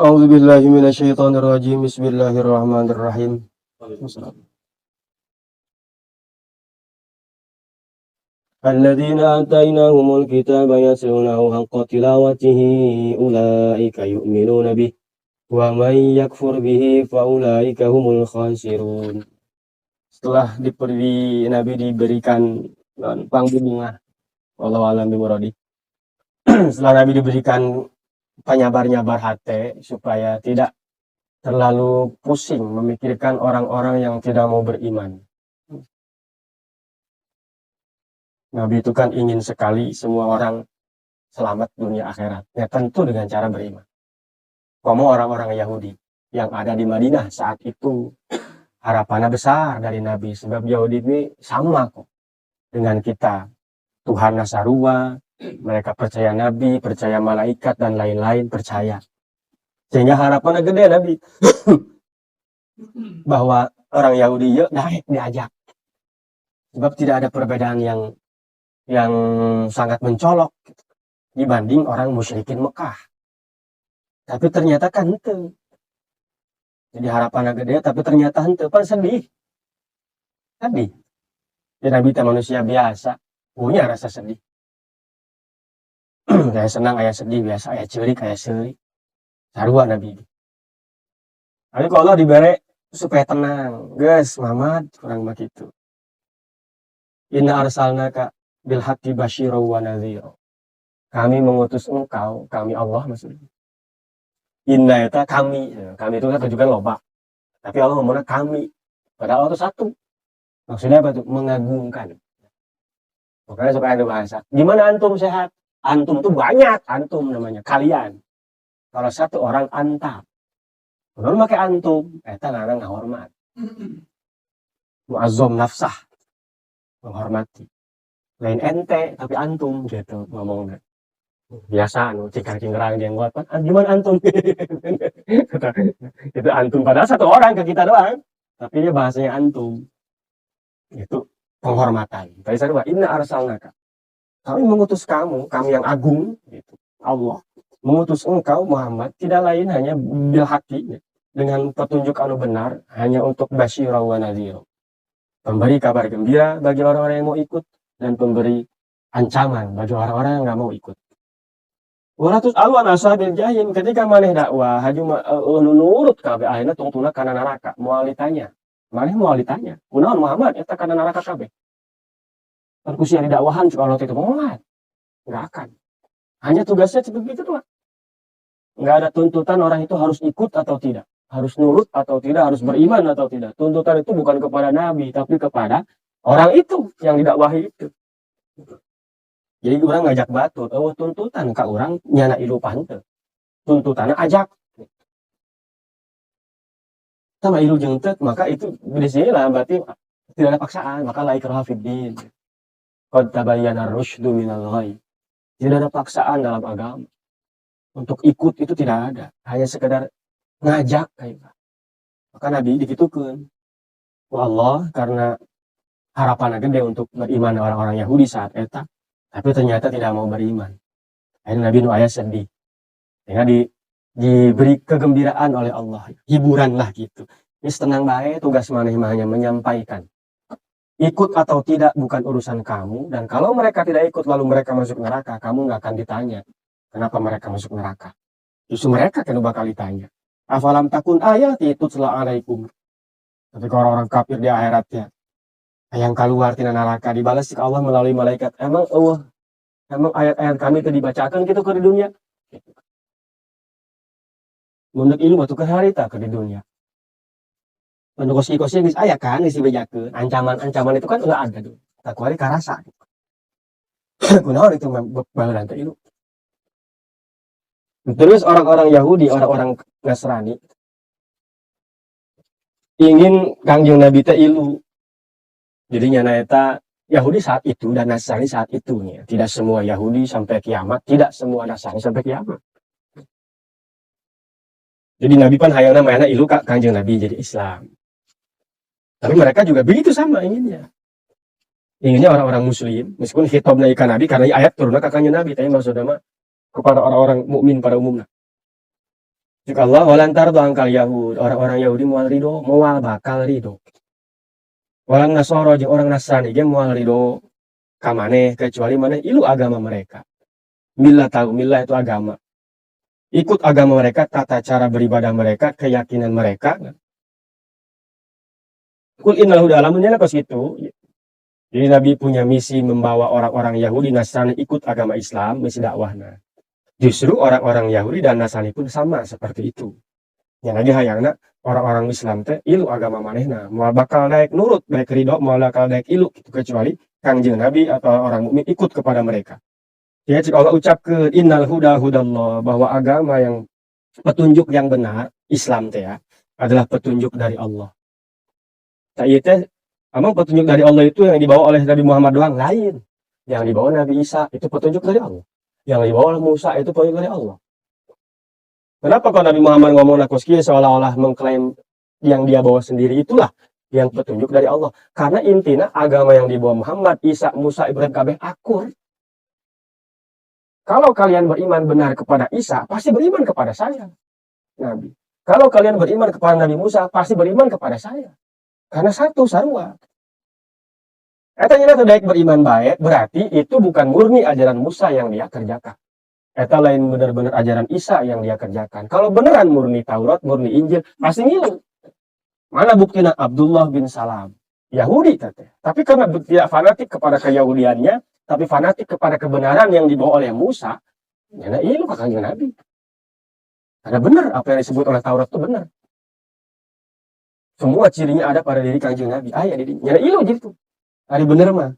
A'udzu billahi minasyaitonir rajim. Bismillahirrahmanirrahim. Alladzina atainahumul kitaba yatlunahu haqqa tilawatihi ulaika yu'minuna bih wa man yakfur bihi fa ulaika humul khasirun. Setelah Nabi diberikan pangbunga, wallahu a'lam bimuradi. Setelah Nabi diberikan penyabar-nyabar hati supaya tidak terlalu pusing memikirkan orang-orang yang tidak mau beriman. Nabi itu kan ingin sekali semua orang selamat dunia akhirat. Ya tentu dengan cara beriman. Kamu orang-orang Yahudi yang ada di Madinah saat itu harapannya besar dari Nabi. Sebab Yahudi ini sama kok dengan kita. Tuhan Nasarua, mereka percaya Nabi, percaya malaikat dan lain-lain percaya. Sehingga harapannya gede Nabi. Bahwa orang Yahudi yuk naik diajak. Sebab tidak ada perbedaan yang sangat mencolok dibanding orang musyrikin Mekah. Tapi ternyata kan henteu. Jadi harapannya gede tapi ternyata henteu, pan sedih. Sedih. Ya Nabi itu manusia biasa, punya rasa sedih. Kayak senang, kayak sedih, biasa, kayak ceurik, kayak seurik. Sarua Nabi. Tapi kalau Allah dibere supaya tenang, guys, Muhammad kurang begitu. Inna arsalnaka bil haqqi basyira wa nadhira. Kami mengutus engkau, kami Allah maksudnya. Inna itu kami itu kan tujuan loba. Tapi Allah ngomongnya kami. Padahal Allah itu satu. Maksudnya apa tuh? Mengagungkan. Makanya suka ada bahasa. Gimana antum sehat? Antum tuh banyak, antum namanya, kalian. Kalau satu orang anta. Kalau pakai antum, eta ngarang ngahormat. Muazzam nafsah. Menghormati. Lain ente tapi antum gitu ngomongnya. Biasa cikar-cingkrang dia buat kan gimana antum. Itu antum padahal satu orang ke kita doang tapi dia bahasanya antum. Itu penghormatan. Tadi saya bilang inna arsalnaka. Kami mengutus kamu, kami yang agung gitu. Allah mengutus engkau Muhammad tidak lain hanya bil haqqi dengan petunjuk anu benar hanya untuk basyira wa nadhira. Pemberi kabar gembira bagi orang-orang yang mau ikut dan pemberi ancaman bagi orang-orang yang nggak mau ikut. Walatus alwan ashabil jahim ketika maneh dakwah haju nurut kabeh akhirnya tungtuna kana neraka moal ditanya. Maneh moal ditanya. Kunaon Muhammad eta kana neraka kabeh. Kan ku sia dakwahan cuk Allah itu moal. Enggak akan. Hanya tugasnya seperti itu doang. Enggak ada tuntutan orang itu harus ikut atau tidak, harus nurut atau tidak, harus beriman atau tidak. Tuntutan itu bukan kepada nabi tapi kepada orang itu yang didakwahi itu. Jadi orang ngajak batur, tuntutan ka orang nyana ilupan teu. Tuntutannya ajak. Sama ilu jeung teu, maka itu disinilah berarti tidak ada paksaan, maka la ikraha fid din. Qad tabayyana ar-rusydu minal ghayy. Tidak ada paksaan dalam agama. Untuk ikut itu tidak ada, hanya sekedar ngajak kayak. Maka Nabi dikitukeun. Wa Allah karena harapan gede untuk beriman orang-orang Yahudi saat eta, tapi ternyata tidak mau beriman. Akhirnya Nabi nu aya sedih. Sehingga diberi kegembiraan oleh Allah, hiburan lah gitu. Ini tenang baik, tugas maneh hanya menyampaikan. Ikut atau tidak bukan urusan kamu, dan kalau mereka tidak ikut lalu mereka masuk neraka, kamu nggak akan ditanya kenapa mereka masuk neraka. Justru mereka kan bakal ditanya. Afalam takun ayati tutla alaikum. Ketika orang-orang kafir di akhiratnya yang keluar tina neraka dibalas ke Allah melalui malaikat. Emang ayat-ayat kami itu dibacakan gitu ke di dunia. Mundur ilmu batu ke harita ke di dunia. Mundur kosi-kosi geus aya kan geus dibejakeun. Ancaman-ancaman itu kan udah ada tuh. Tak kuari karasa. Kunaon itu baheula teh ilmu. Terus orang-orang Yahudi, orang-orang Nasrani ingin Kangjeng Nabi teh ilu. Jadi nyana eta Yahudi saat itu dan Nasrani saat itu nih. Tidak semua Yahudi sampai kiamat, tidak semua Nasrani sampai kiamat. Jadi Nabi pan hayangna mayana ilu Kangjeng Nabi jadi Islam. Tapi mereka juga begitu sama inginnya. Inginnya orang-orang muslim, meskipun khitabna ikan Nabi karena ayat turunna ka Kangjeng Nabi, tapi maksudnya mah kepada orang-orang mukmin pada umumnya. Cek Allah walantar tu angkal Yahud, orang-orang Yahudi mual ridho, mual bakal ridho. Walang Nasoro jeung orang Nasrani ge mual ridho ka maneh kecuali maneh ilu agama mereka. Millah tahu, millah itu agama. Ikut agama mereka, tata cara beribadah mereka, keyakinan mereka. Kul innal huda alamunnya kos gitu. Jadi Nabi punya misi membawa orang-orang Yahudi Nasrani ikut agama Islam, misi dakwahna. Justru orang-orang Yahudi dan Nasrani pun sama seperti itu. Yang lagi hayangna orang-orang Islam teh ilu agama manehna, moal bakal daek nurut, daek ridho, moal bakal daek ilu gitu, kecuali Kangjeng Nabi atau orang mukmin ikut kepada mereka. Ya, jika Allah ucapkan innal huda hudallah, bahwa agama yang petunjuk yang benar, Islam teh ya, adalah petunjuk dari Allah. Nah, iya teh, emang petunjuk dari Allah itu yang dibawa oleh Nabi Muhammad doang lain. Yang dibawa Nabi Isa itu petunjuk dari Allah. Yang dibawa oleh Musa itu petunjuk dari Allah. Kenapa kalau Nabi Muhammad ngomong nakoski seolah-olah mengklaim yang dia bawa sendiri itulah yang petunjuk dari Allah. Karena intinya agama yang dibawa Muhammad, Isa, Musa, Ibrahim kabeh akur. Kalau kalian beriman benar kepada Isa, pasti beriman kepada saya, Nabi. Kalau kalian beriman kepada Nabi Musa, pasti beriman kepada saya. Karena satu sarua. Eta nyata daek beriman baik, berarti itu bukan murni ajaran Musa yang dia kerjakan. Eta lain benar-benar ajaran Isa yang dia kerjakan. Kalau beneran murni Taurat, murni Injil, pasti ngilu. Mana buktinya Abdullah bin Salam? Yahudi teteh. Tapi karena tidak fanatik kepada keyahudiannya, tapi fanatik kepada kebenaran yang dibawa oleh Musa, ya ilu kakaknya Nabi. Ada benar apa yang disebut oleh Taurat itu benar. Semua cirinya ada pada diri kanjeng Nabi. Ya diri. Ya ilu gitu. Hari bener mah.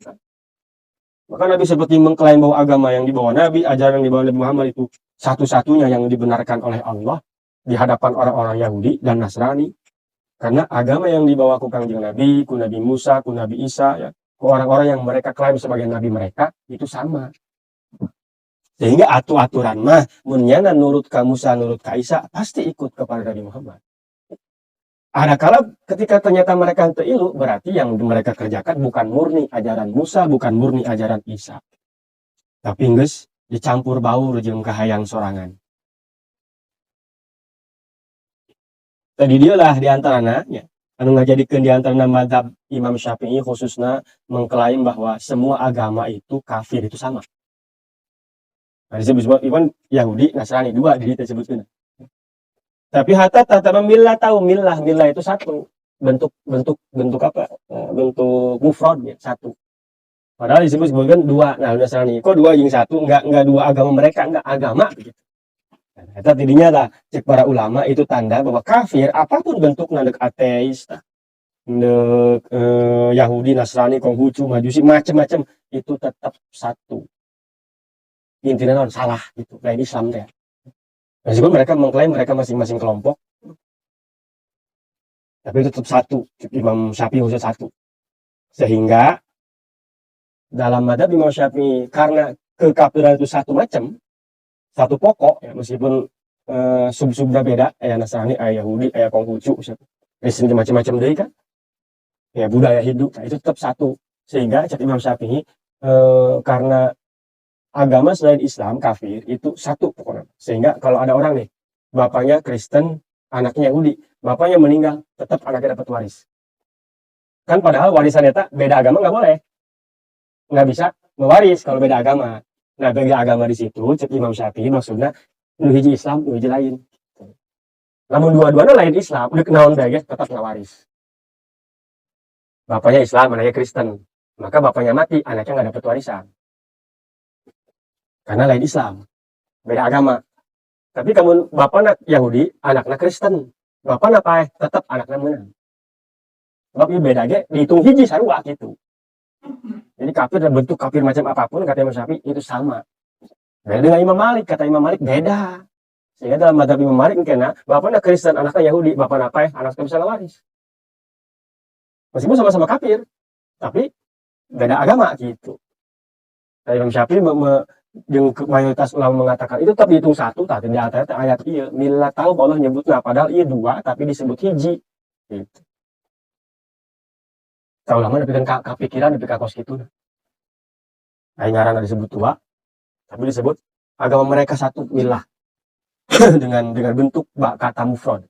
Maka Nabi seperti mengklaim bahwa agama yang dibawa Nabi, ajaran yang dibawa Nabi Muhammad itu satu-satunya yang dibenarkan oleh Allah di hadapan orang-orang Yahudi dan Nasrani. Karena agama yang dibawa ku kanjeng Nabi, ku Nabi Musa, ku Nabi Isa, ya, ku orang-orang yang mereka klaim sebagai Nabi mereka, itu sama. Sehingga aturan mah, munyana nurut ka Musa, nurut ka Isa, pasti ikut kepada Nabi Muhammad. Ada kala ketika ternyata mereka henteu ilu, berarti yang mereka kerjakan bukan murni ajaran Musa, bukan murni ajaran Isa. Tapi geus dicampur baur jeung kahayang sorangan. Tadi dia lah diantaranya, ya, anu ngajadikeun diantarana mazhab Imam Syafi'i khususnya mengklaim bahwa semua agama itu kafir itu sama. Nah, disebut Iwan Yahudi, Nasrani dua di disebutkeun. Tapi hatta tata millah tahu millah itu satu bentuk apa bentuk mufrad ya satu. Padahal disebutkan dua. Nah Nasrani kok dua yang satu enggak dua agama mereka enggak agama gitu. Nah, tidinya lah cek para ulama itu tanda bahwa kafir apapun bentuknya dek ateis, dek Yahudi, Nasrani, Konghucu, Majusi macam-macam itu tetap satu. Intinya salah gitu kayak Islam teh. Meskipun mereka mengklaim mereka masing-masing kelompok, tapi tetap satu. Imam Syafi'i khusus satu. Sehingga dalam madzhab Imam Syafi'i karena kekafiran itu satu macam, satu pokok, ya, meskipun sub-subnya beda, Nasrani, Yahudi, Konghucu, Kristen macam-macam deh kan, ya budaya hidup, nah, itu tetap satu. Sehingga Imam Syafi'i karena agama selain Islam kafir itu satu pokoknya. Sehingga kalau ada orang nih bapaknya Kristen, anaknya Yahudi, bapaknya meninggal, tetap anaknya dapat waris. Kan padahal warisan eta beda agama nggak boleh, nggak bisa mewaris kalau beda agama. Nah beda agama di situ, cek Imam Syafi'i maksudnya nu hiji Islam, nu hiji lain. Namun dua-duanya lain Islam, udah kenaon bae tetap nggak waris. Bapaknya Islam, anaknya Kristen, maka bapaknya mati, anaknya nggak dapat warisan. Karena lain Islam, beda agama. Tapi kamu bapaknya Yahudi, anaknya Kristen, bapaknya apa? Tetap anaknya menang. Sebab ini beda aja, dihitung hiji sarua gitu. Jadi kafir dan bentuk kafir macam apapun kata Imam Syafi'i itu sama. Beda dengan Imam Malik, kata Imam Malik beda. Sehingga dalam madzhab Imam Malik kena bapaknya Kristen, anaknya Yahudi, bapaknya apa? Anaknya bisa waris. Meskipun sama-sama kafir, tapi beda agama gitu. Kata Imam Syafi'i yang mayoritas ulama mengatakan itu tetap dihitung satu, tapi di antara ayat iya mila tahu Allah nyebutnya padahal iya dua tapi disebut hiji gitu. Tahu lama tapi kan kepikiran tapi kakos gitu. Ngaran disebut dua tapi disebut agama mereka satu milah. dengan bentuk kata mufrad.